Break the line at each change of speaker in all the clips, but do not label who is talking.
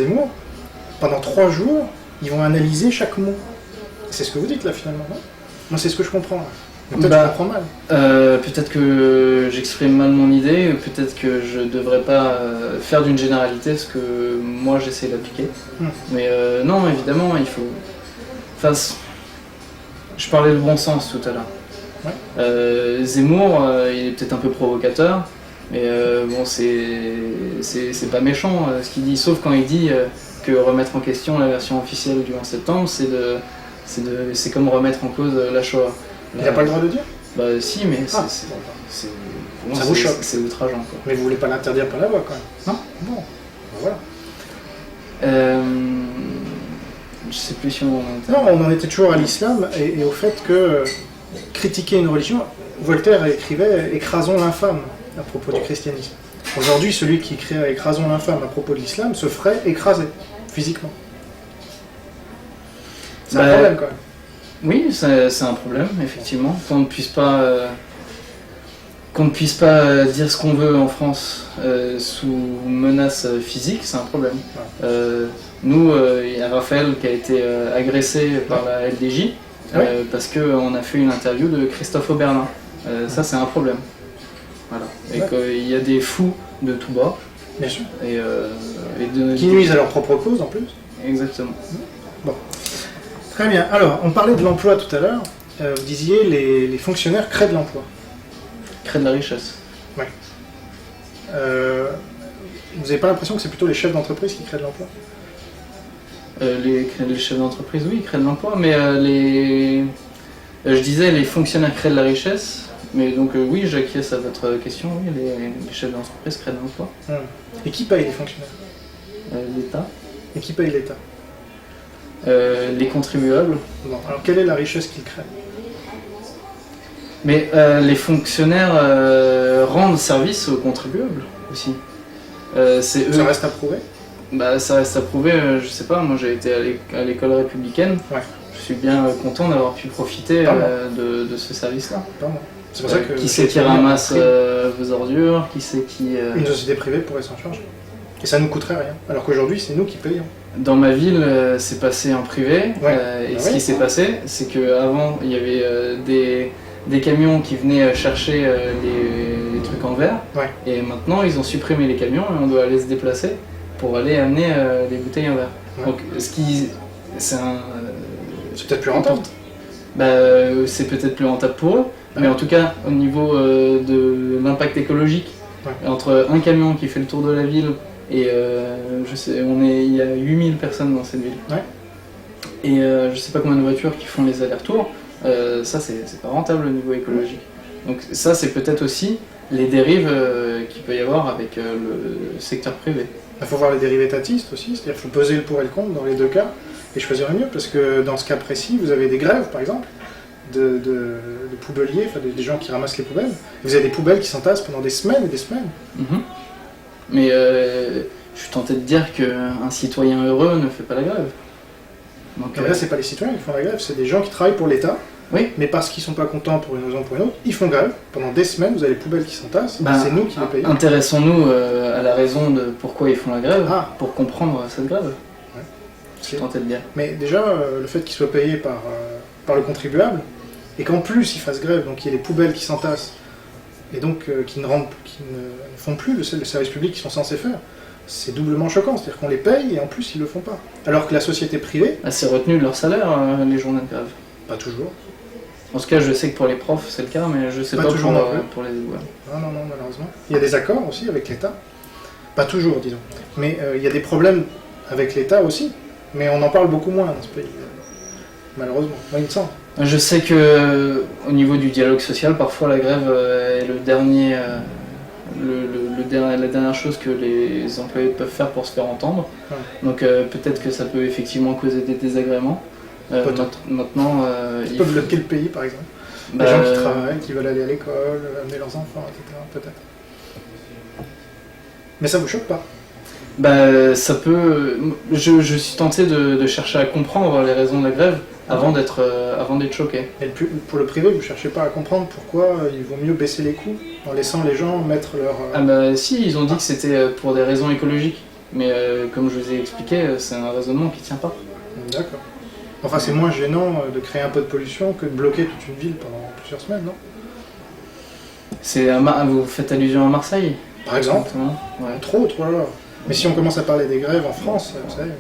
Zemmour, pendant 3 jours, ils vont analyser chaque mot. C'est ce que vous dites là finalement, non? Moi c'est ce que je comprends. Peut-être que je comprends mal.
Peut-être que j'exprime mal mon idée, peut-être que je devrais pas faire d'une généralité ce que moi j'essaie d'appliquer. Mais non, évidemment, il faut... Enfin, je parlais de bon sens tout à l'heure. Ouais. Zemmour, il est peut-être un peu provocateur, mais bon, c'est pas méchant ce qu'il dit, sauf quand il dit que remettre en question la version officielle du 11 septembre, c'est comme remettre en cause la Shoah.
Il n'a pas le droit de dire?
Bah si, mais
ça vous choque.
C'est outrageant, quoi.
Mais vous voulez pas l'interdire par la loi quand même?
Non.
Bon, ben voilà.
Je sais plus si on en était.
Non, on en était toujours à l'islam et au fait que critiquer une religion, Voltaire écrivait « écrasons l'infâme » à propos du christianisme. Aujourd'hui, celui qui écrirait « écrasons l'infâme » à propos de l'islam se ferait écraser, physiquement. C'est un problème quand même.
Oui, c'est un problème, effectivement. Qu'on ne puisse pas dire ce qu'on veut en France sous menace physique, c'est un problème. Nous, il y a Raphaël qui a été agressé par la LDJ parce qu'on a fait une interview de Christophe Oberlin. Ça, c'est un problème. Voilà. Et qu'il y a des fous de tout bas.
Bien sûr.
Qui
nuisent à leur propre cause en plus.
Exactement.
Bon. Très bien. Alors, on parlait de l'emploi tout à l'heure. Vous disiez les fonctionnaires créent de l'emploi.
Créent de la richesse.
Oui. Vous n'avez pas l'impression que c'est plutôt les chefs d'entreprise qui créent de l'emploi?
Les chefs d'entreprise, oui, ils créent de l'emploi, mais je disais les fonctionnaires créent de la richesse, mais donc oui, j'acquiesce à votre question, oui, les chefs d'entreprise créent de l'emploi.
Et qui paye les fonctionnaires?
L'État.
Et qui paye l'État?
Les contribuables.
Bon, alors quelle est la richesse qu'ils créent?
Mais les fonctionnaires rendent service aux contribuables aussi.
Ça reste à prouver?
Bah, ça reste à prouver, je sais pas, moi j'ai été à l'école républicaine, je suis bien content d'avoir pu profiter de ce service-là.
C'est pour ça que
qui c'est qui ramasse vos ordures, qui c'est qui...
Une société privée pourrait s'en charger. Et ça nous coûterait rien, alors qu'aujourd'hui c'est nous qui payons.
Dans ma ville, c'est passé en privé, ce qui s'est passé, c'est qu'avant il y avait des camions qui venaient chercher les trucs en verre, et maintenant ils ont supprimé les camions et on doit aller se déplacer pour aller amener les bouteilles en verre. Donc c'est
peut-être plus rentable.
C'est peut-être plus rentable pour eux, mais en tout cas au niveau de l'impact écologique, entre un camion qui fait le tour de la ville et je sais, il y a 8000 personnes dans cette ville. Et je sais pas combien de voitures qui font les allers-retours, ça c'est pas rentable au niveau écologique. Donc ça c'est peut-être aussi les dérives qu'il peut y avoir avec le secteur privé.
Il faut voir les dérives étatistes aussi, c'est-à-dire qu'il faut peser le pour et le contre dans les deux cas et choisir le mieux, parce que dans ce cas précis, vous avez des grèves par exemple de poubelliers, enfin des gens qui ramassent les poubelles. Vous avez des poubelles qui s'entassent pendant des semaines et des semaines.
Mais je suis tenté de dire qu'un citoyen heureux ne fait pas la grève.
Donc là, c'est pas les citoyens qui font la grève, c'est des gens qui travaillent pour l'État. Mais parce qu'ils sont pas contents pour une raison ou pour une autre, ils font grève. Pendant des semaines, vous avez les poubelles qui s'entassent, c'est nous qui les payons.
Intéressons-nous à la raison de pourquoi ils font la grève, pour comprendre cette grève. Je suis tenté de dire.
Mais déjà, le fait qu'ils soient payés par le contribuable, et qu'en plus ils fassent grève, donc il y a les poubelles qui s'entassent, et donc qui ne font plus le service public qu'ils sont censés faire, c'est doublement choquant. C'est-à-dire qu'on les paye et en plus ils le font pas. Alors que la société privée...
c'est retenu de leur salaire, les journées de grève.
Pas toujours.
En tout cas, je sais que pour les profs c'est le cas, mais je sais pas
toujours
pour les éboueurs.
Non, malheureusement. Il y a des accords aussi avec l'État. Pas toujours, disons. Mais il y a des problèmes avec l'État aussi. Mais on en parle beaucoup moins dans ce pays. Malheureusement. Moi, il me semble.
Je sais que au niveau du dialogue social, parfois la grève est le dernier, la dernière chose que les employés peuvent faire pour se faire entendre. Donc peut-être que ça peut effectivement causer des désagréments. Maintenant,
ils peuvent bloquer le pays, par exemple. Les gens qui travaillent, qui veulent aller à l'école, amener leurs enfants, etc. Peut-être. Mais ça vous choque pas?
Ça peut. Je suis tenté de chercher à comprendre les raisons de la grève avant d'être choqué.
Et pour le privé, vous cherchez pas à comprendre pourquoi il vaut mieux baisser les coûts en laissant les gens mettre leur...
Si, ils ont dit que c'était pour des raisons écologiques. Mais comme je vous ai expliqué, c'est un raisonnement qui tient pas.
D'accord. Enfin, c'est moins gênant de créer un peu de pollution que de bloquer toute une ville pendant plusieurs semaines, non?
Vous faites allusion à Marseille?
Par exemple.
Ouais.
Entre autres, voilà. Mais si on commence à parler des grèves en France, vous savez...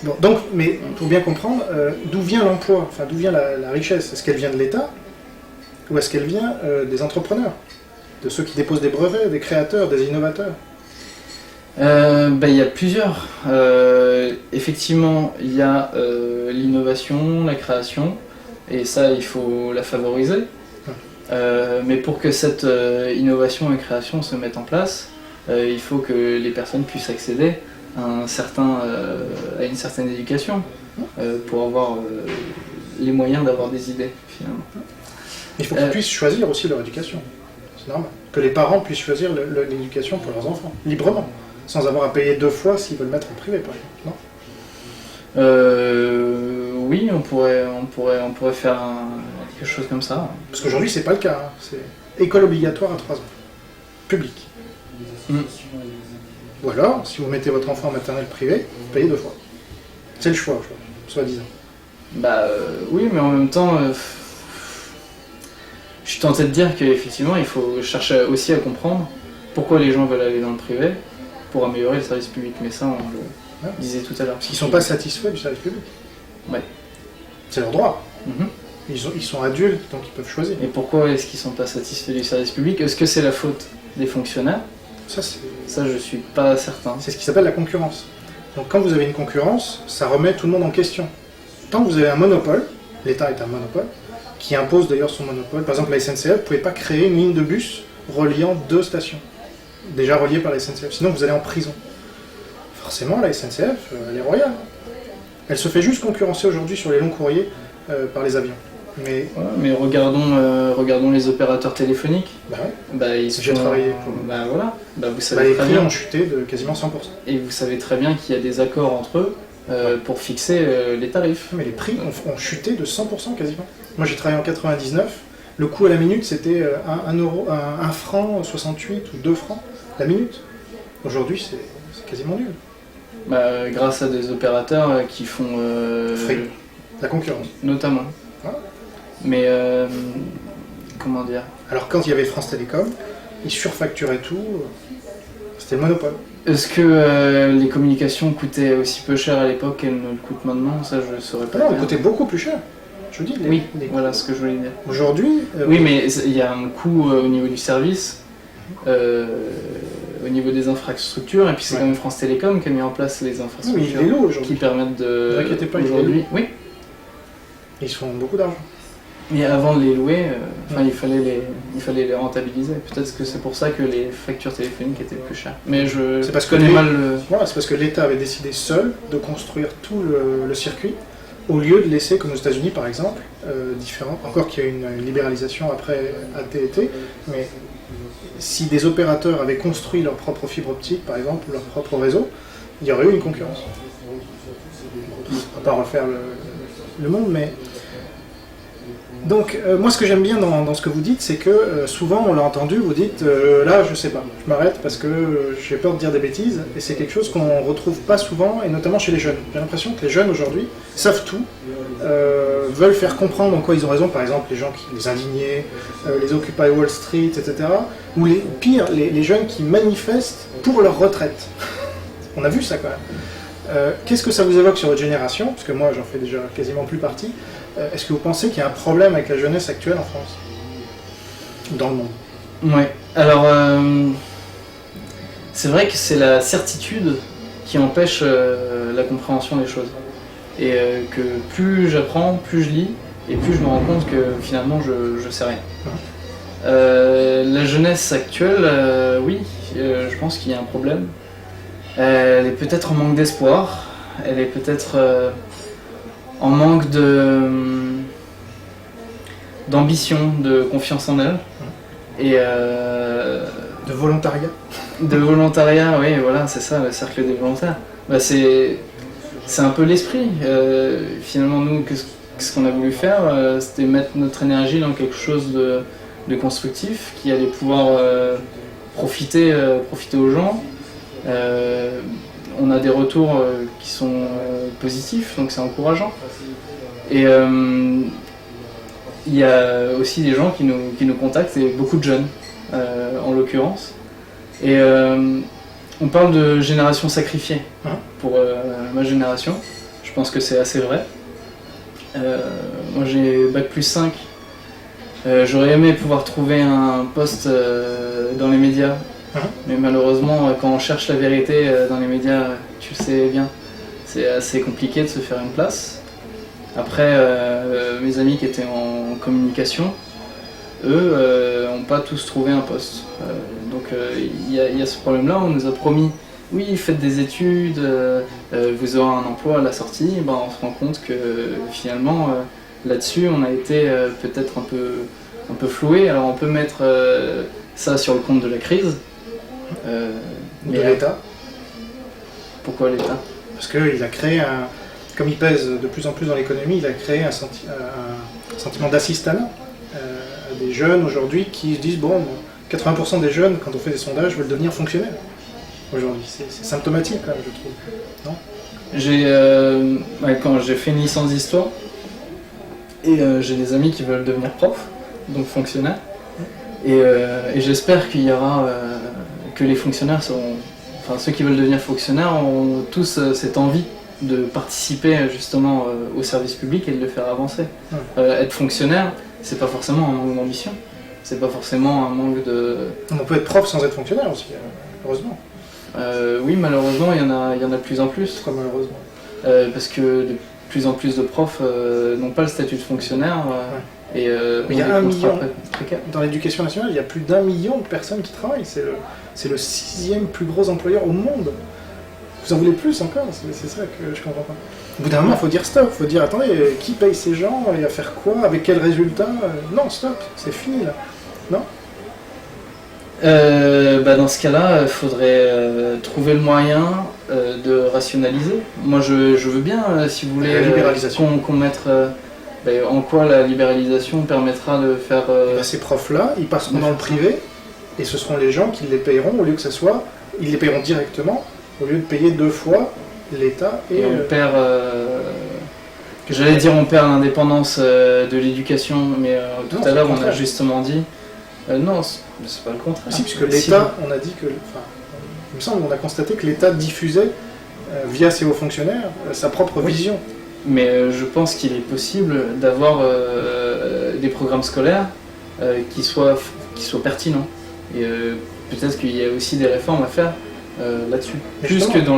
Bon, donc, mais pour bien comprendre, d'où vient l'emploi? Enfin, d'où vient la richesse? Est-ce qu'elle vient de l'État? Ou est-ce qu'elle vient des entrepreneurs? De ceux qui déposent des brevets, des créateurs, des innovateurs?
Il y a plusieurs. Effectivement, il y a l'innovation, la création, et ça, il faut la favoriser. Mais pour que cette innovation et création se mettent en place, il faut que les personnes puissent accéder à une certaine éducation pour avoir les moyens d'avoir des idées, finalement.
Il faut qu'ils puissent choisir aussi leur éducation. C'est normal. Que les parents puissent choisir l'éducation pour leurs enfants, librement, sans avoir à payer 2 fois s'ils veulent mettre en privé, par exemple. Non?
Oui, on pourrait faire quelque chose comme ça.
Parce qu'aujourd'hui, c'est pas le cas. Hein. C'est école obligatoire à 3 ans. Public. Ou alors, si vous mettez votre enfant en maternelle privée, vous payez 2 fois. C'est le choix, soi-disant.
Oui, mais en même temps, je suis tenté de dire qu'effectivement, il faut chercher aussi à comprendre pourquoi les gens veulent aller dans le privé pour améliorer le service public. Mais ça, on le disait tout à l'heure.
Parce qu'ils ne sont pas satisfaits du service public.
Ouais.
C'est leur droit. Ils sont adultes, donc ils peuvent choisir.
Et pourquoi est-ce qu'ils ne sont pas satisfaits du service public? Est-ce que c'est la faute des fonctionnaires? Ça, je suis pas certain.
C'est ce qui s'appelle la concurrence. Donc quand vous avez une concurrence, ça remet tout le monde en question. Tant que vous avez un monopole, l'État est un monopole, qui impose d'ailleurs son monopole. Par exemple, la SNCF, vous ne pouvez pas créer une ligne de bus reliant 2 stations, déjà reliées par la SNCF, sinon vous allez en prison. Forcément, la SNCF, elle est royale. Elle se fait juste concurrencer aujourd'hui sur les longs courriers par les avions.
Mais regardons les opérateurs téléphoniques.
J'ai travaillé pour...
vous savez
les
très
prix
bien.
ont chuté de quasiment 100%.
Et vous savez très bien qu'il y a des accords entre eux pour fixer les tarifs.
Mais les prix ont chuté de 100% quasiment. Moi j'ai travaillé en 99, le coût à la minute c'était 1 franc 68 ou 2 francs la minute. Aujourd'hui c'est quasiment nul.
Grâce à des opérateurs qui font...
la concurrence.
Notamment. Mais comment dire?
Alors quand il y avait France Télécom, ils surfacturaient tout, c'était le monopole.
Est-ce que les communications coûtaient aussi peu cher à l'époque qu'elles ne le coûtent maintenant? Ça je ne saurais pas.
Non, elles coûtaient beaucoup plus cher. Je vous dis.
Voilà ce que je voulais dire.
Aujourd'hui...
oui, mais il y a un coût au niveau du service, au niveau des infrastructures, et puis c'est quand même France Télécom qui a mis en place les infrastructures qui permettent de...
Ne vous inquiétez pas,
aujourd'hui. Oui.
Ils se font beaucoup d'argent.
Mais avant de les louer, il fallait les rentabiliser. Peut-être que c'est pour ça que les factures téléphoniques étaient plus chères. Mais
c'est parce
connais mal le...
Voilà, c'est parce que l'État avait décidé seul de construire tout le circuit, au lieu de laisser, comme aux États-Unis par exemple, différents. Encore qu'il y a une libéralisation après AT&T, mais si des opérateurs avaient construit leur propre fibre optique, par exemple, ou leur propre réseau, il y aurait eu une concurrence. On ne va pas refaire le monde, mais... Donc, moi, ce que j'aime bien dans ce que vous dites, c'est que souvent, on l'a entendu, vous dites là, je sais pas, je m'arrête parce que j'ai peur de dire des bêtises, et c'est quelque chose qu'on retrouve pas souvent, et notamment chez les jeunes. J'ai l'impression que les jeunes aujourd'hui savent tout, veulent faire comprendre en quoi ils ont raison, par exemple, les indignés, les Occupy Wall Street, etc. Ou les jeunes qui manifestent pour leur retraite. On a vu ça quand même. Qu'est-ce que ça vous évoque sur votre génération? Parce que moi, j'en fais déjà quasiment plus partie. Est-ce que vous pensez qu'il y a un problème avec la jeunesse actuelle en France? Dans le monde?
Ouais. Alors, c'est vrai que c'est la certitude qui empêche la compréhension des choses. Et que plus j'apprends, plus je lis, et plus je me rends compte que finalement je sais rien. La jeunesse actuelle, oui, je pense qu'il y a un problème. Elle est peut-être en manque d'espoir, elle est peut-être en manque d'ambition, de confiance en elle, et
de volontariat.
De volontariat, oui, voilà, c'est ça, le cercle des volontaires. C'est un peu l'esprit. Finalement, nous, ce qu'on a voulu faire, c'était mettre notre énergie dans quelque chose de constructif, qui allait pouvoir profiter aux gens, On a des retours qui sont positifs, donc c'est encourageant. Et il y a aussi des gens qui nous contactent, et beaucoup de jeunes en l'occurrence. Et on parle de génération sacrifiée pour ma génération. Je pense que c'est assez vrai. Moi j'ai bac+5. J'aurais aimé pouvoir trouver un poste dans les médias. Mais malheureusement, quand on cherche la vérité dans les médias, tu le sais bien, c'est assez compliqué de se faire une place. Après, mes amis qui étaient en communication, eux, n'ont pas tous trouvé un poste. Donc il y a ce problème-là. On nous a promis, oui, faites des études, vous aurez un emploi à la sortie. Ben, on se rend compte que finalement, là-dessus, on a été peut-être un peu floué. Alors on peut mettre ça sur le compte de la crise.
De l'État.
Pourquoi l'État?
Parce qu'il a créé comme il pèse de plus en plus dans l'économie, il a créé un sentiment d'assistanat à des jeunes aujourd'hui qui se disent, bon, 80% des jeunes, quand on fait des sondages, veulent devenir fonctionnaires. Aujourd'hui, c'est symptomatique quand même, je trouve. Non?
Quand j'ai fait une licence d'histoire, et j'ai des amis qui veulent devenir profs, donc fonctionnaires, et j'espère qu'il y aura que les fonctionnaires seront, enfin ceux qui veulent devenir fonctionnaires ont tous cette envie de participer justement au service public et de le faire avancer. Être fonctionnaire, c'est pas forcément un manque d'ambition, c'est pas forcément un manque de...
On peut être prof sans être fonctionnaire aussi, heureusement.
Oui, malheureusement, il y en a de plus en plus.
Très malheureusement.
Parce que de plus en plus de profs n'ont pas le statut de fonctionnaire. Et
il y a 1 million, dans l'éducation nationale, il y a plus d'1 million de personnes qui travaillent. C'est le 6e plus gros employeur au monde. Vous en voulez plus encore? C'est ça que je comprends pas. Au bout d'un moment, il faut dire stop. Il faut dire, attendez, qui paye ces gens? Il va faire quoi? Avec quel résultat? Non, stop, c'est fini là. Non?
Dans ce cas-là, il faudrait trouver le moyen de rationaliser. Moi, je veux bien, si vous voulez, qu'on mette... en quoi la libéralisation permettra de faire...
Ces profs-là, ils passeront dans le privé, et ce seront les gens qui les payeront, au lieu que ça soit... Ils les payeront directement, au lieu de payer 2 fois l'État et...
on perd... J'allais dire on perd l'indépendance de l'éducation, mais tout à l'heure on a justement dit... non, c'est pas le contraire.
Si, puisque l'État, on a dit que... il me semble qu'on a constaté que l'État diffusait, via ses hauts fonctionnaires, sa propre vision.
Mais je pense qu'il est possible d'avoir des programmes scolaires qui soient pertinents. Et peut-être qu'il y a aussi des réformes à faire là-dessus. Plus que dans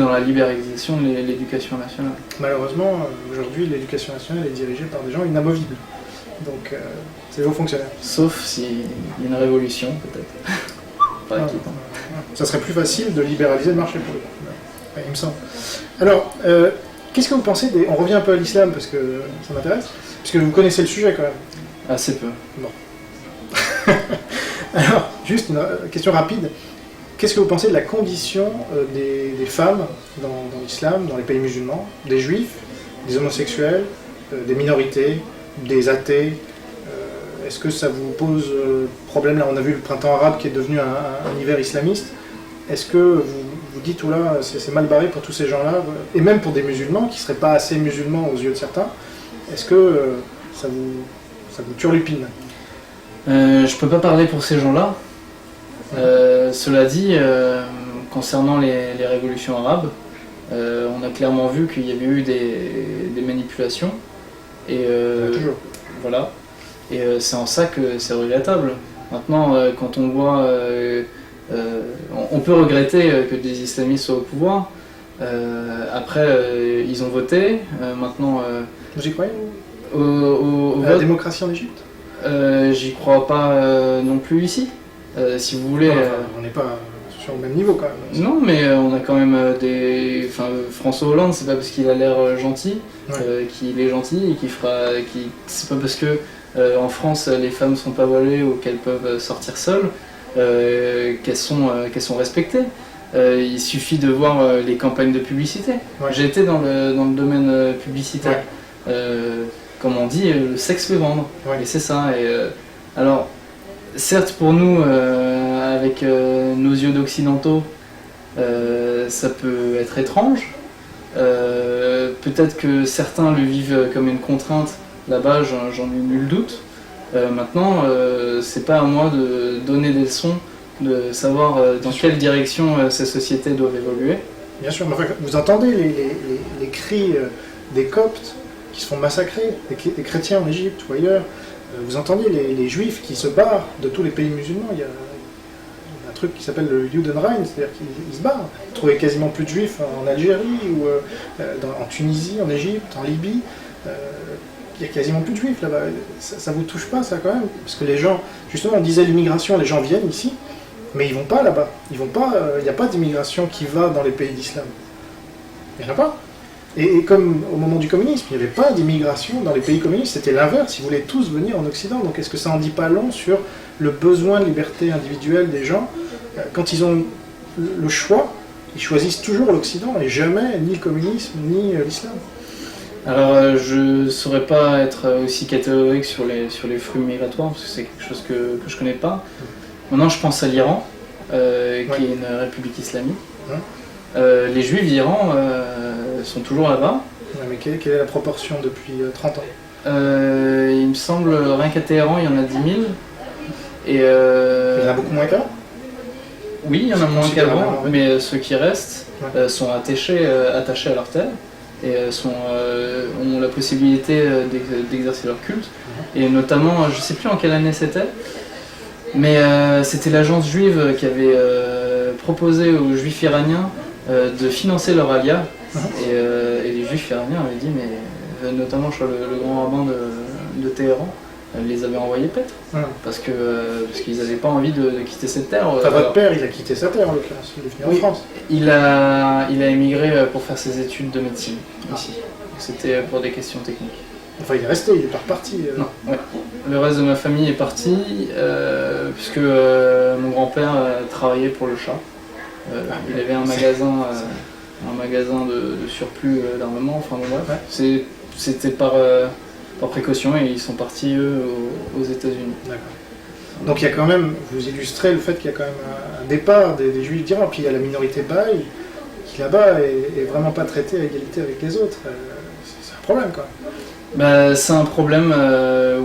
la libéralisation de l'éducation nationale.
Malheureusement, aujourd'hui, l'éducation nationale est dirigée par des gens inamovibles. Donc, c'est les hauts fonctionnaires.
Sauf s'il y a une révolution, peut-être.
Ça serait plus facile de libéraliser le marché pour eux. Il me semble. Alors, qu'est-ce que vous pensez des... On revient un peu à l'islam parce que ça m'intéresse, puisque vous connaissez le sujet quand même.
Assez peu.
Bon. Alors, juste une question rapide. Qu'est-ce que vous pensez de la condition des femmes dans l'islam, dans les pays musulmans, des juifs, des homosexuels, des minorités, des athées? Est-ce que ça vous pose problème? Là, on a vu le printemps arabe qui est devenu un hiver islamiste. Est-ce que vous dites, oula, c'est mal barré pour tous ces gens-là, et même pour des musulmans qui ne seraient pas assez musulmans aux yeux de certains, est-ce que ça vous turlupine?
Je ne peux pas parler pour ces gens-là. Cela dit, concernant les révolutions arabes, on a clairement vu qu'il y avait eu des manipulations. Et
toujours.
Voilà. Et c'est en ça que c'est regrettable. Maintenant, quand on voit... on peut regretter que des islamistes soient au pouvoir. Après, ils ont voté. Maintenant...
Vous y croyez,
au
la démocratie en Égypte?
J'y crois pas non plus ici. Si vous voulez...
on n'est pas sur le même niveau quand même.
Non, mais on a quand même des... Enfin, François Hollande, c'est pas parce qu'il a l'air gentil qu'il est gentil et qu'il fera... C'est pas parce que en France les femmes sont pas voilées ou qu'elles peuvent sortir seules qu'elles sont respectées. Il suffit de voir les campagnes de publicité. J'ai été dans le domaine publicitaire. Comme on dit, le sexe fait vendre. Et c'est ça. Alors, certes, pour nous, avec nos yeux d'occidentaux, ça peut être étrange. Peut-être que certains le vivent comme une contrainte là-bas, j'en ai nul doute. Maintenant, c'est pas à moi de donner des leçons, de savoir dans quelle direction ces sociétés doivent évoluer.
Bien sûr, mais enfin, vous entendez les cris des Coptes qui se font massacrer, des chrétiens en Égypte ou ailleurs. Vous entendez les juifs qui se barrent de tous les pays musulmans. Il y a un truc qui s'appelle le Judenrein, c'est-à-dire qu'ils se barrent. Vous trouvez quasiment plus de juifs en Algérie, ou en Tunisie, en Égypte, en Libye. Il n'y a quasiment plus de juifs là-bas. Ça vous touche pas, ça, quand même? Parce que les gens, justement, on disait l'immigration, les gens viennent ici, mais ils vont pas là-bas. Ils vont pas. Il n'y a pas d'immigration qui va dans les pays d'islam. Il n'y en a pas. Et comme au moment du communisme, il n'y avait pas d'immigration dans les pays communistes, c'était l'inverse, ils voulaient tous venir en Occident. Donc est-ce que ça en dit pas long sur le besoin de liberté individuelle des gens? Quand ils ont le choix, ils choisissent toujours l'Occident et jamais ni le communisme ni l'islam.
Alors je ne saurais pas être aussi catégorique sur les flux migratoires, parce que c'est quelque chose que je ne connais pas. Maintenant je pense à l'Iran, qui est une république islamique. Les juifs d'Iran sont toujours là-bas.
Ouais, mais quelle est la proportion depuis 30 ans?
Il me semble, rien qu'à Téhéran, il y en a 10 000. Et,
il y en a beaucoup moins qu'avant?
Oui, il y en a moins qu'avant, mais ceux qui restent sont attachés à leur terre et ont la possibilité d'exercer leur culte. Et notamment, je ne sais plus en quelle année c'était, mais c'était l'agence juive qui avait proposé aux juifs iraniens de financer leur alia. Et les juifs iraniens avaient dit, mais notamment je crois, le grand rabbin de Téhéran les avait envoyés paître, parce qu'ils n'avaient pas envie de quitter cette terre.
Enfin, votre père, il a quitté sa terre en l'occurrence, il est venu en France.
Il a émigré pour faire ses études de médecine ici. C'était pour des questions techniques.
Enfin, il est resté, il n'est pas reparti.
Non, ouais. Le reste de ma famille est parti, puisque mon grand-père travaillait pour le Shah. Il avait un magasin de surplus d'armement, enfin bon bref. C'était par précaution et ils sont partis eux aux États-Unis. D'accord.
Donc il y a quand même, vous illustrez le fait qu'il y a quand même un départ des Juifs d'Iran, puis il y a la minorité Baha'i qui là-bas est vraiment pas traitée à égalité avec les autres. C'est un problème quand même.
C'est un problème,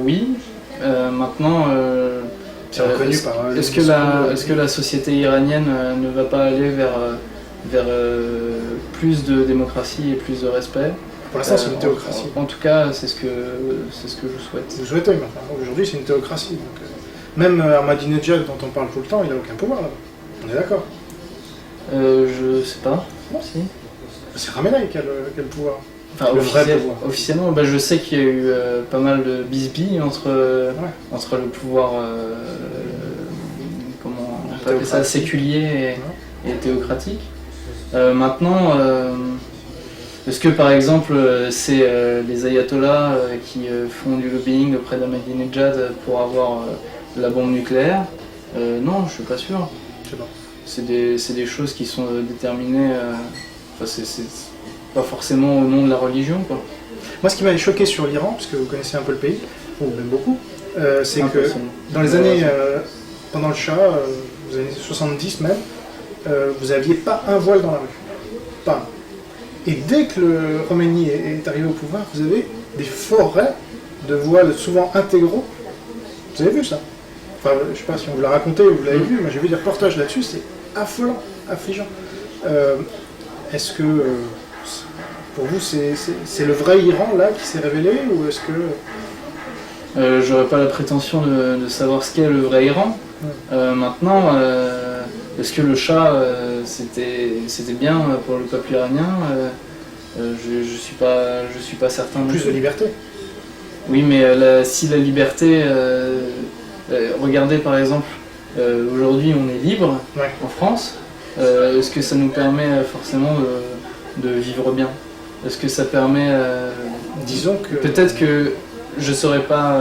oui. Maintenant,
c'est reconnu par
est-ce que la société iranienne ne va pas aller vers plus de démocratie et plus de respect?
Pour l'instant, c'est une théocratie.
En tout cas, c'est ce que je souhaite.
Vous souhaitez, mais enfin, aujourd'hui, c'est une théocratie. Donc, même Ahmadinejad, dont on parle tout le temps, il n'a aucun pouvoir là-bas. On est d'accord?
Je sais pas. Si.
C'est Khamenei qui a le pouvoir.
Enfin, officiellement, je sais qu'il y a eu pas mal de bisbilles entre le pouvoir comment on peut appeler ça, séculier et théocratique. Maintenant, est-ce que par exemple c'est les ayatollahs qui font du lobbying auprès d'Ahmadinejad pour avoir la bombe nucléaire? Non, je suis pas sûr. C'est des choses qui sont déterminées. C'est pas forcément au nom de la religion, quoi.
Moi, ce qui m'avait choqué sur l'Iran, parce que vous connaissez un peu le pays, ou même beaucoup, c'est que dans les années, pendant le Shah, les années 70 même, vous n'aviez pas un voile dans la rue. Pas un. Et dès que le Khomeini est arrivé au pouvoir, vous avez des forêts de voiles souvent intégraux. Vous avez vu ça? Enfin, je ne sais pas si on vous l'a raconté ou vous l'avez vu, mais j'ai vu des reportages là-dessus, c'est affolant, affligeant. Est-ce que, pour vous, c'est le vrai Iran là qui s'est révélé, ou est-ce que...
J'aurais pas la prétention de savoir ce qu'est le vrai Iran. Maintenant, est-ce que le Shah c'était bien pour le peuple iranien? Je suis pas certain.
Plus de liberté.
Oui, mais si la liberté, regardez par exemple, aujourd'hui on est libre en France. Est-ce que ça nous permet forcément de vivre bien? Est-ce que ça permet...
Disons que...
Peut-être que je ne saurais pas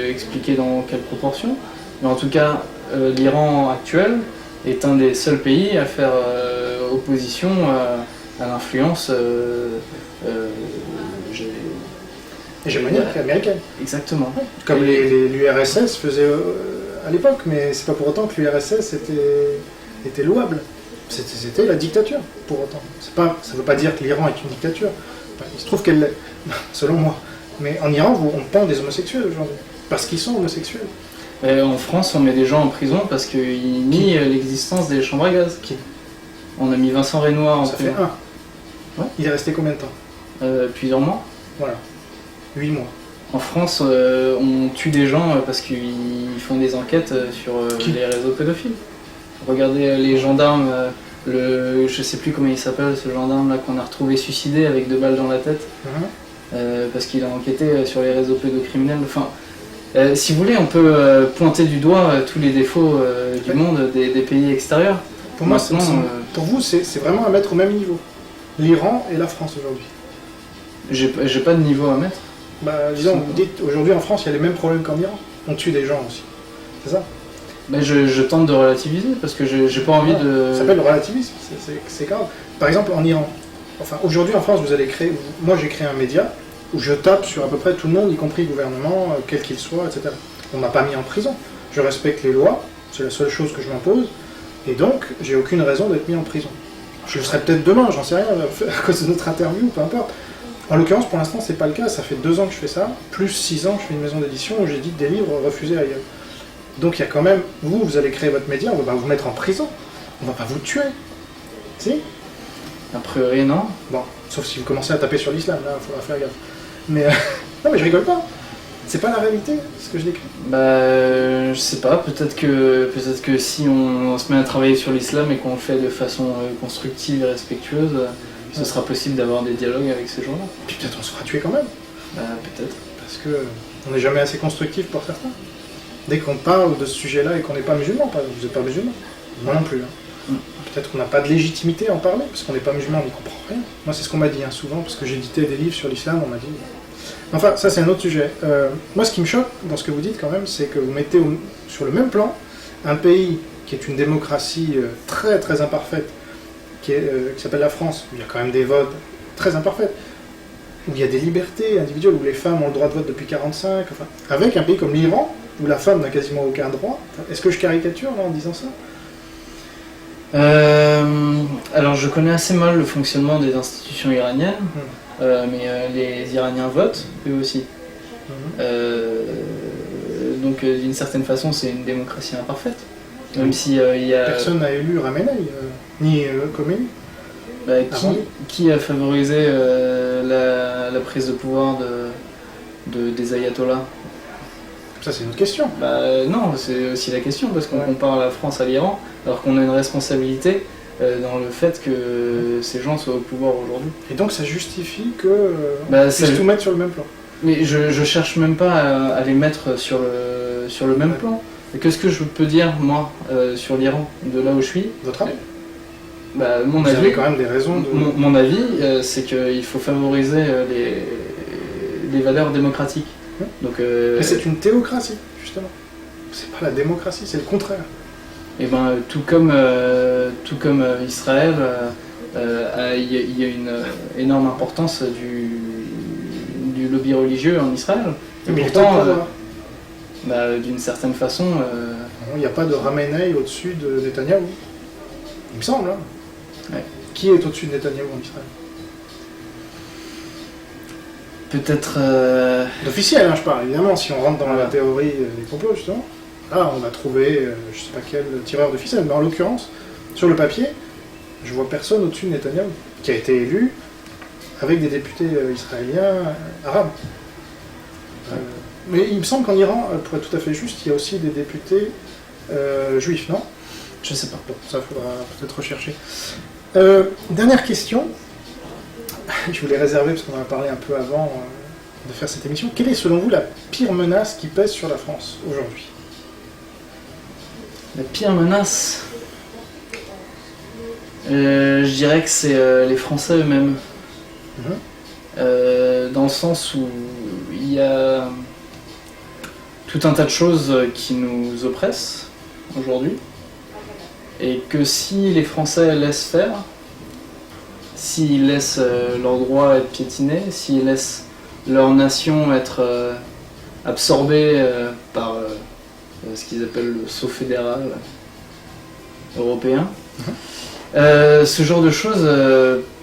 expliquer dans quelle proportion, mais en tout cas, l'Iran actuel est un des seuls pays à faire opposition à l'influence
hégémonique américaine.
Exactement.
Comme l'URSS faisait à l'époque, mais c'est pas pour autant que l'URSS était louable. C'était la dictature, pour autant. Ça veut pas dire que l'Iran est une dictature. Enfin, il se trouve qu'elle l'est, selon moi. Mais en Iran, on pend des homosexuels aujourd'hui, parce qu'ils sont homosexuels.
En France, on met des gens en prison parce qu'ils nient l'existence des chambres à gaz.
Qui
On a mis Vincent Renoir en
Ça
prison.
fait un.
Ouais.
Il est resté combien de temps?
Plusieurs mois.
Voilà. 8 mois.
En France, on tue des gens parce qu'ils font des enquêtes sur les réseaux pédophiles. Regardez les gendarmes, je sais plus comment il s'appelle, ce gendarme là qu'on a retrouvé suicidé avec 2 balles dans la tête, parce qu'il a enquêté sur les réseaux pédocriminels. Enfin, si vous voulez, on peut pointer du doigt tous les défauts du monde, des pays extérieurs.
Pour moi, pour vous, c'est vraiment à mettre au même niveau. L'Iran et la France aujourd'hui.
J'ai pas de niveau à mettre.
Bah, disons, vous dites, aujourd'hui en France, il y a les mêmes problèmes qu'en Iran. On tue des gens aussi. C'est ça?
Mais je tente de relativiser parce que j'ai pas envie de.
Ça s'appelle le relativisme, c'est grave. Par exemple, en Iran, enfin, aujourd'hui en France, moi j'ai créé un média où je tape sur à peu près tout le monde, y compris le gouvernement, quel qu'il soit, etc. On m'a pas mis en prison. Je respecte les lois, c'est la seule chose que je m'impose, et donc j'ai aucune raison d'être mis en prison. Je le serai peut-être demain, j'en sais rien, à cause de notre interview, peu importe. En l'occurrence, pour l'instant, c'est pas le cas. Ça fait 2 ans que je fais ça, plus 6 ans que je fais une maison d'édition où j'édite des livres refusés ailleurs. Donc il y a quand même, vous allez créer votre média, on va pas vous mettre en prison, on va pas vous tuer. Si?
A priori, non.
Bon, sauf si vous commencez à taper sur l'islam, là, il faudra faire gaffe. Mais non, mais je rigole pas. C'est pas la réalité, ce que je décris.
Bah, je sais pas, peut-être que si on se met à travailler sur l'islam et qu'on le fait de façon constructive et respectueuse, ce sera possible d'avoir des dialogues avec ces gens-là.
Puis peut-être on se fera tuer quand même.
Bah, peut-être.
Parce que on n'est jamais assez constructif pour certains. Dès qu'on parle de ce sujet-là et qu'on n'est pas musulman, par exemple, vous n'êtes pas musulman. Moi non plus. Hein. Peut-être qu'on n'a pas de légitimité à en parler, parce qu'on n'est pas musulman, on n'y comprend rien. Moi, c'est ce qu'on m'a dit souvent, parce que j'éditais des livres sur l'islam, on m'a dit... Enfin, ça, c'est un autre sujet. Moi, ce qui me choque dans ce que vous dites, quand même, c'est que vous mettez sur le même plan un pays qui est une démocratie très, très imparfaite, qui s'appelle la France, où il y a quand même des votes très imparfaits, où il y a des libertés individuelles, où les femmes ont le droit de vote depuis 1945, enfin, avec un pays comme l'Iran, où la femme n'a quasiment aucun droit. Est-ce que je caricature là, en disant ça?
Alors je connais assez mal le fonctionnement des institutions iraniennes, mais les Iraniens votent, eux aussi. Donc d'une certaine façon c'est une démocratie imparfaite. Même si il y a...
Personne n'a élu Khamenei, ni Khomeini.
Qui a favorisé la prise de pouvoir des ayatollahs?
Ça, c'est une autre question.
Non, c'est aussi la question, parce qu'on compare la France à l'Iran, alors qu'on a une responsabilité dans le fait que ces gens soient au pouvoir aujourd'hui.
Et donc ça justifie que puisse tout mettre sur le même plan.
Mais je cherche même pas à les mettre sur le même plan. Qu'est-ce que je peux dire, moi, sur l'Iran, de là où je suis?
Votre avis?
Mon
Vous
avis,
avez quand même des raisons de...
Mon avis, c'est qu'il faut favoriser les valeurs démocratiques. Donc,
mais c'est une théocratie, justement. C'est pas la démocratie, c'est le contraire.
Et tout comme Israël, il y a une énorme importance du lobby religieux en Israël. Et
mais
pourtant, d'une certaine façon...
il n'y a pas de Khamenei au-dessus de Netanyahou. Il me semble, hein.
Ouais.
Qui est au-dessus de Netanyahou en Israël?
Peut-être...
D'officiel, hein, je parle, évidemment, si on rentre dans la théorie des complots, justement. Là, on va trouver, je sais pas quel tireur de ficelle, mais en l'occurrence, sur le papier, je vois personne au-dessus de Netanyahou, qui a été élu avec des députés israéliens arabes. Mais il me semble qu'en Iran, pour être tout à fait juste, il y a aussi des députés juifs, non?
Je sais pas.
Bon, ça faudra peut-être rechercher. Dernière question. Je voulais réserver parce qu'on en a parlé un peu avant de faire cette émission. Quelle est selon vous la pire menace qui pèse sur la France aujourd'hui?
La pire menace, je dirais que c'est les Français eux-mêmes. Dans le sens où il y a tout un tas de choses qui nous oppressent aujourd'hui, et que si les Français laissent faire, s'ils laissent leurs droits être piétinés, s'ils laissent leur nation être absorbée par ce qu'ils appellent le sceau fédéral européen. Ce genre de choses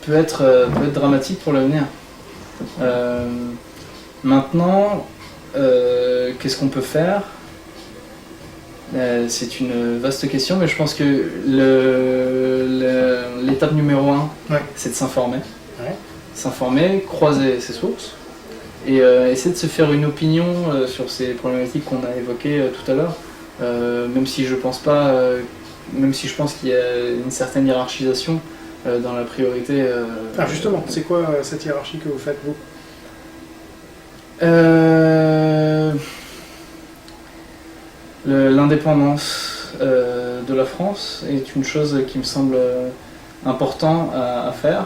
peut être dramatique pour l'avenir. Maintenant, qu'est-ce qu'on peut faire ? C'est une vaste question, mais je pense que l'étape numéro 1, c'est de s'informer. S'informer, croiser ses sources, et essayer de se faire une opinion sur ces problématiques qu'on a évoquées tout à l'heure, même si je pense qu'il y a une certaine hiérarchisation dans la priorité.
Justement, c'est quoi cette hiérarchie que vous faites, vous ?
L'indépendance de la France est une chose qui me semble importante à faire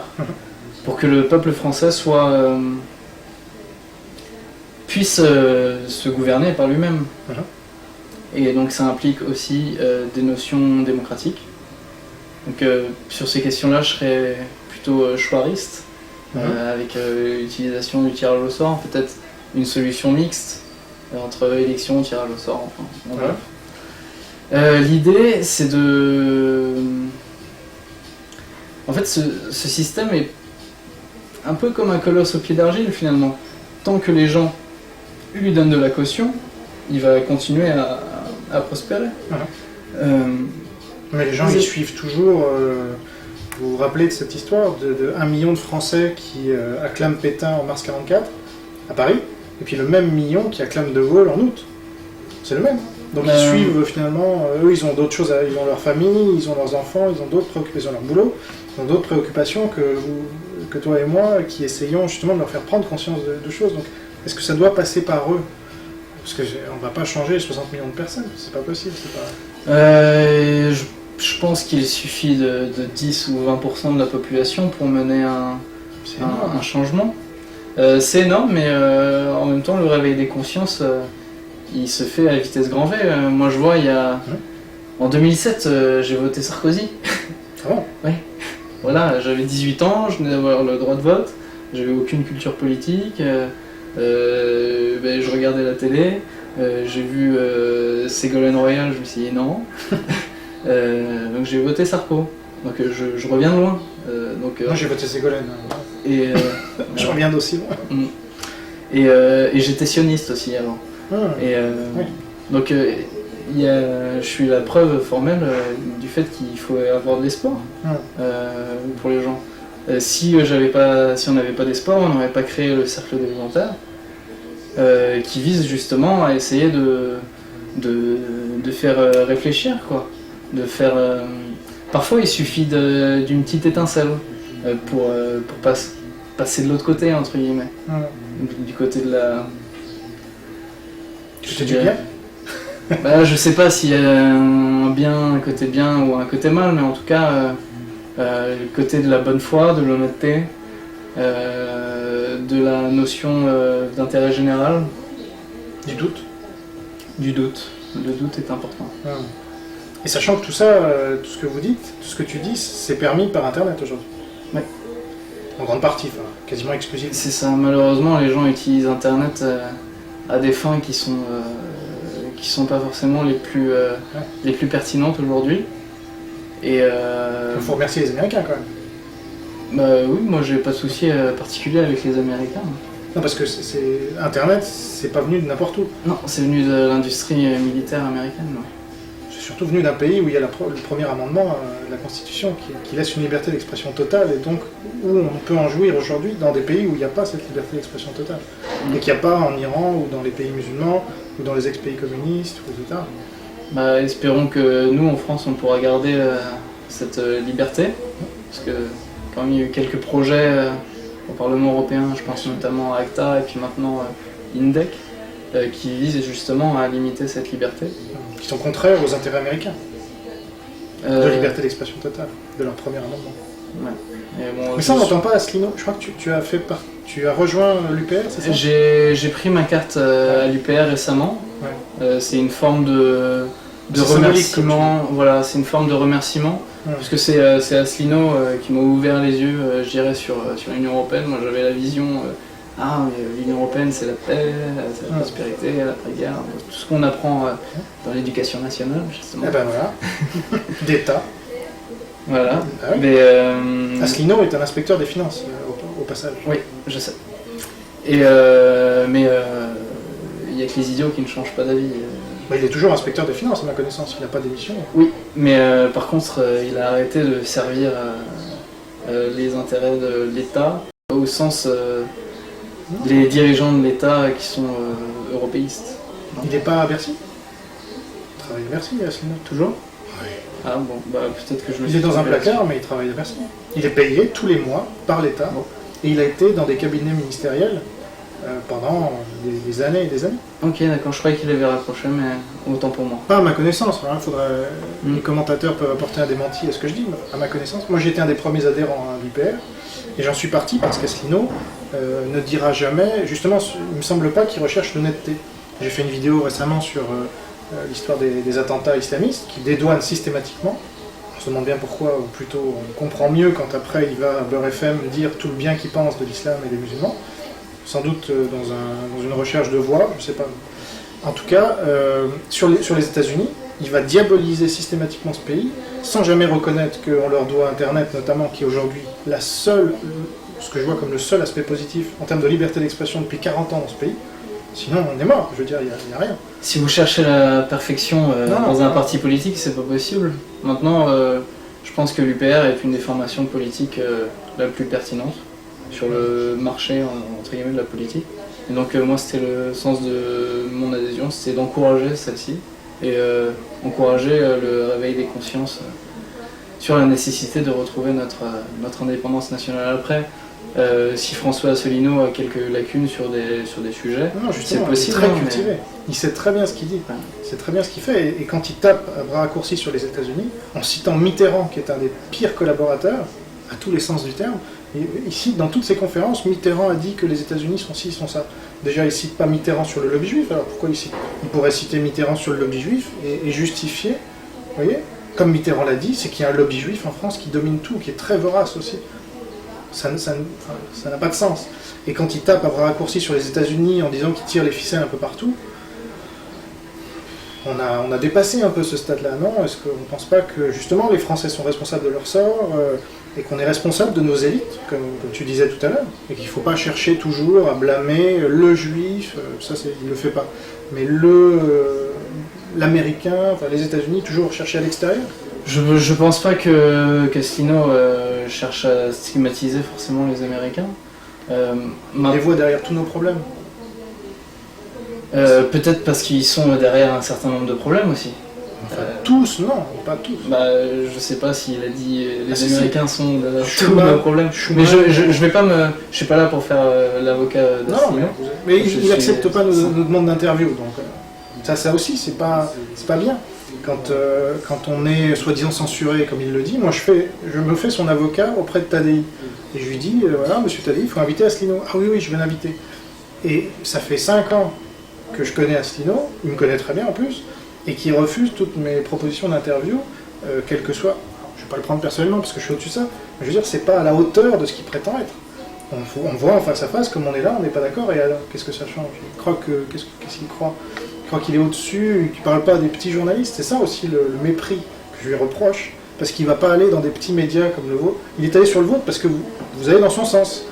pour que le peuple français puisse se gouverner par lui-même. Et donc ça implique aussi des notions démocratiques. Donc sur ces questions-là, je serais plutôt choiriste, avec l'utilisation du tirage au sort, peut-être une solution mixte entre élection, tirage au sort, enfin. L'idée, c'est de... En fait, ce système est un peu comme un colosse au pied d'argile, finalement. Tant que les gens lui donnent de la caution, il va continuer à prospérer.
Mais les gens, ils suivent toujours... vous vous rappelez de cette histoire de 1 million de Français qui acclament Pétain en mars 44, à Paris, et puis le même million qui acclame De Gaulle en août. C'est le même. Donc ils suivent finalement, eux ils ont d'autres choses, ils ont leur famille, ils ont leurs enfants, ils ont d'autres préoccupations, ils ont leur boulot, ils ont d'autres préoccupations que toi et moi qui essayons justement de leur faire prendre conscience de choses. Donc est-ce que ça doit passer par eux ? Parce qu'on ne va pas changer 60 millions de personnes, c'est pas possible.
Je pense qu'il suffit de 10 ou 20% de la population pour mener un changement. C'est énorme, mais en même temps le réveil des consciences... il se fait à vitesse grand V. Moi je vois, en 2007, j'ai voté Sarkozy.
Ah bon ?
Oui. Voilà, j'avais 18 ans, je venais d'avoir le droit de vote, j'avais aucune culture politique, je regardais la télé, j'ai vu Ségolène Royal, je me suis dit non. Donc j'ai voté Sarko. Donc je reviens de loin.
Moi j'ai voté Ségolène. Je reviens d'aussi loin.
Et j'étais sioniste aussi avant. Donc je suis la preuve formelle du fait qu'il faut avoir de l'espoir pour les gens. Si on n'avait pas d'espoir, on n'aurait pas créé le cercle des volontaires qui vise justement à essayer de faire réfléchir, quoi. De faire, parfois il suffit d'une petite étincelle pour passer de l'autre côté, entre guillemets, du côté de la...
Tu dis bien ?
Je sais pas s'il y a un côté bien ou un côté mal, mais en tout cas, le côté de la bonne foi, de l'honnêteté, de la notion d'intérêt général.
Du doute ?
Du doute. Le doute est important.
Et sachant que tout ça, tout ce que vous dites, tout ce que tu dis, c'est permis par Internet aujourd'hui.
Oui.
En grande partie, quasiment exclusivement.
C'est ça. Malheureusement, les gens utilisent Internet à des fins qui sont pas forcément les plus pertinentes aujourd'hui. Et
il faut remercier les Américains quand même.
Oui, moi j'ai pas de souci particulier avec les Américains.
Non, parce que Internet, c'est pas venu de n'importe où.
Non, c'est venu de l'industrie militaire américaine. Ouais.
C'est surtout venu d'un pays où il y a le premier amendement de la Constitution qui laisse une liberté d'expression totale, et donc où on peut en jouir aujourd'hui dans des pays où il n'y a pas cette liberté d'expression totale. Et qu'il n'y a pas en Iran ou dans les pays musulmans ou dans les ex-pays communistes, etc.
Espérons que nous, en France, on pourra garder cette liberté, parce que quand il y a eu quelques projets au Parlement européen, je pense notamment à ACTA et puis maintenant INDEC, qui visent justement à limiter cette liberté.
Qui sont contraires aux intérêts américains, de liberté d'expression totale, de leur premier amendement.
Ouais.
Mais ça, on n'entend pas Asselineau. Je crois que tu as rejoint l'UPR, c'est ça ?
J'ai pris ma carte à l'UPR récemment. C'est une forme de remerciement. Voilà, c'est une forme de remerciement. Parce que c'est Asselineau qui m'a ouvert les yeux, je dirais, sur l'Union Européenne. Moi, j'avais la vision l'Union Européenne c'est la paix, c'est la prospérité, la guerre, tout ce qu'on apprend dans l'éducation nationale, justement.
Eh ben voilà, d'État.
Voilà.
Ah oui.
Mais,
Asselineau est un inspecteur des finances, au passage.
Oui, je sais. Et mais il n'y a que les idiots qui ne changent pas d'avis.
Bah, il est toujours inspecteur des finances, à ma connaissance, il n'a pas d'émission.
Oui, mais par contre, il a arrêté de servir les intérêts de l'État, au sens les dirigeants de l'État qui sont européistes.
Il n'est pas à Bercy? Il travaille à Bercy, Asselineau.
Toujours?
Oui.
Ah bon, bah peut-être que je me
Il
suis
est dans un
trompé
placard, mais il travaille à Bercy. Il est payé tous les mois par l'État, et il a été dans des cabinets ministériels pendant des années et des années.
Ok, d'accord, je croyais qu'il avait raccroché, mais autant pour moi.
Pas à ma connaissance, hein, les commentateurs peuvent apporter un démenti à ce que je dis, mais à ma connaissance. Moi j'étais un des premiers adhérents à l'UPR, et j'en suis parti parce qu'Asselineau ne dira jamais, justement, il me semble pas qu'il recherche l'honnêteté. J'ai fait une vidéo récemment sur l'histoire des attentats islamistes, qui dédouane systématiquement. On se demande bien pourquoi, ou plutôt on comprend mieux quand après il va à Beurre FM dire tout le bien qu'il pense de l'islam et des musulmans. Sans doute dans une recherche de voix, je ne sais pas. En tout cas, sur les États-Unis, il va diaboliser systématiquement ce pays, sans jamais reconnaître qu'on leur doit Internet, notamment, qui est aujourd'hui ce que je vois comme le seul aspect positif en termes de liberté d'expression depuis 40 ans dans ce pays. Sinon, on est mort, je veux dire, il n'y a rien.
Si vous cherchez la perfection dans un parti politique, c'est pas possible. Maintenant, je pense que l'UPR est une des formations politiques la plus pertinente sur le marché entre guillemets de la politique. Et donc moi c'était le sens de mon adhésion, c'était d'encourager celle-ci et encourager le réveil des consciences sur la nécessité de retrouver notre indépendance nationale. Après, si François Asselineau a quelques lacunes sur des sujets, c'est possible.
Il est très cultivé. Il sait très bien ce qu'il dit. Ouais. Il sait très bien ce qu'il fait. Et quand il tape à bras raccourcis sur les États-Unis, en citant Mitterrand, qui est un des pires collaborateurs, à tous les sens du terme, et ici, dans toutes ces conférences, Mitterrand a dit que les États-Unis sont ci, sont ça. Déjà, il ne cite pas Mitterrand sur le lobby juif, alors pourquoi il pourrait citer Mitterrand sur le lobby juif et justifier, vous voyez, comme Mitterrand l'a dit, c'est qu'il y a un lobby juif en France qui domine tout, qui est très vorace aussi. Ça n'a pas de sens. Et quand il tape à bras raccourcis sur les États-Unis en disant qu'ils tirent les ficelles un peu partout, on a dépassé un peu ce stade-là, non? Est-ce qu'on ne pense pas que justement les Français sont responsables de leur sort et qu'on est responsable de nos élites, comme tu disais tout à l'heure, et qu'il ne faut pas chercher toujours à blâmer le juif, ça il ne le fait pas, mais l'américain, enfin les États-Unis, toujours chercher à l'extérieur?
Je pense pas qu'Asselineau cherche à stigmatiser forcément les Américains.
On les voit derrière tous nos problèmes.
Peut-être parce qu'ils sont derrière un certain nombre de problèmes aussi.
Enfin, tous, non, pas tous.
Bah, je sais pas s'il a dit les Américains sont derrière tous nos problèmes. Mais je vais pas je suis pas là pour faire l'avocat d'Asselineau.
Non, mais il n'accepte pas nos demandes d'interview, donc ça aussi c'est pas bien. Quand on est soi-disant censuré, comme il le dit, moi je me fais son avocat auprès de Tadei. Et je lui dis, voilà, monsieur Tadei, il faut inviter Asselineau. Ah oui, je vais l'inviter. Et ça fait 5 ans que je connais Asselineau, il me connaît très bien en plus, et qui refuse toutes mes propositions d'interview, quel que soit. Je ne vais pas le prendre personnellement parce que je suis au-dessus de ça, mais je veux dire, c'est pas à la hauteur de ce qu'il prétend être. On voit en face à face, comme on est là, on n'est pas d'accord, et alors, qu'est-ce que ça change? Qu'est-ce qu'il croit? Il croit qu'il est au-dessus, qu'il ne parle pas des petits journalistes. C'est ça aussi le mépris que je lui reproche, parce qu'il ne va pas aller dans des petits médias comme le vôtre. Il est allé sur le vôtre parce que vous allez dans son sens.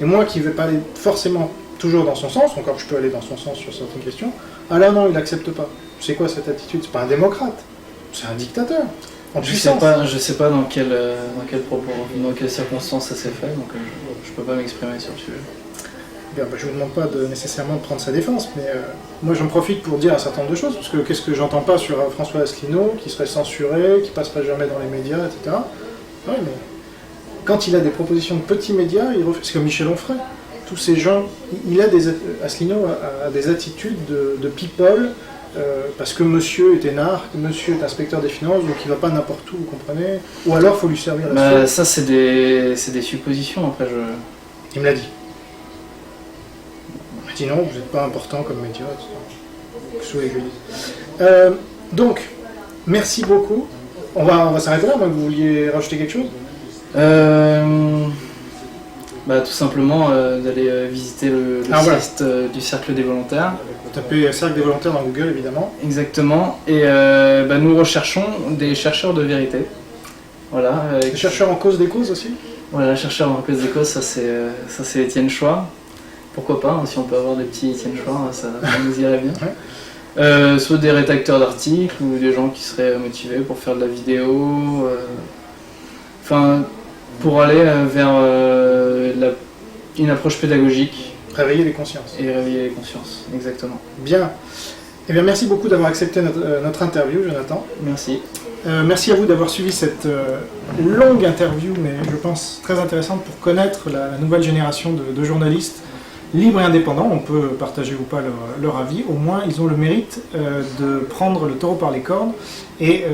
Et moi qui ne vais pas aller forcément toujours dans son sens, encore que je peux aller dans son sens sur certaines questions, ah là non, il n'accepte pas. C'est quoi cette attitude? C'est pas un démocrate, c'est un dictateur.
Je sais pas dans quelles circonstances ça s'est fait, donc je peux pas m'exprimer sur le sujet.
Bien, je ne vous demande pas nécessairement de prendre sa défense, mais moi j'en profite pour dire un certain nombre de choses, parce que qu'est-ce que j'entends pas sur François Asselineau, qui serait censuré, qui passerait jamais dans les médias, etc. Oui, mais quand il a des propositions de petits médias, il refuse. C'est comme Michel Onfray. Tous ces gens, Asselineau a des attitudes de people, parce que monsieur est énarque, monsieur est inspecteur des finances, donc il va pas n'importe où, vous comprenez? Ou alors il faut lui servir la soupe.
Ça c'est des suppositions, après
Il me l'a dit. Il m'a dit non, vous n'êtes pas important comme média, etc. Qu'est-ce que vous voulez que je dise? Donc, merci beaucoup. On va s'arrêter là, moi, que vous vouliez rajouter quelque chose?
Bah, tout simplement d'aller visiter le
voilà.
site du Cercle des volontaires.
Vous tapez Cercle des volontaires dans Google, évidemment.
Exactement. Et bah, nous recherchons des chercheurs de vérité. Voilà.
Des chercheurs en cause des causes aussi.
Voilà, chercheurs en cause des causes, ça c'est Étienne Choix. Pourquoi pas, hein, si on peut avoir des petits Étienne Choix, ça nous irait bien.
Ouais.
Soit des rédacteurs d'articles ou des gens qui seraient motivés pour faire de la vidéo. Enfin, pour aller vers une approche pédagogique.
Réveiller les consciences.
Et réveiller les consciences, exactement.
Bien. Eh bien, merci beaucoup d'avoir accepté notre interview, Jonathan.
Merci.
Merci à vous d'avoir suivi cette longue interview, mais je pense très intéressante pour connaître la nouvelle génération de journalistes libres et indépendants. On peut partager ou pas leur avis. Au moins, ils ont le mérite de prendre le taureau par les cornes. Et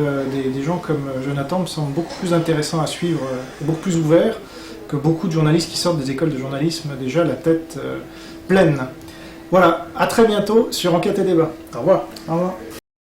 des gens comme Jonathan me semblent beaucoup plus intéressants à suivre, beaucoup plus ouverts que beaucoup de journalistes qui sortent des écoles de journalisme déjà la tête pleine. Voilà, à très bientôt sur Enquête et Débat.
Au revoir.
Au revoir.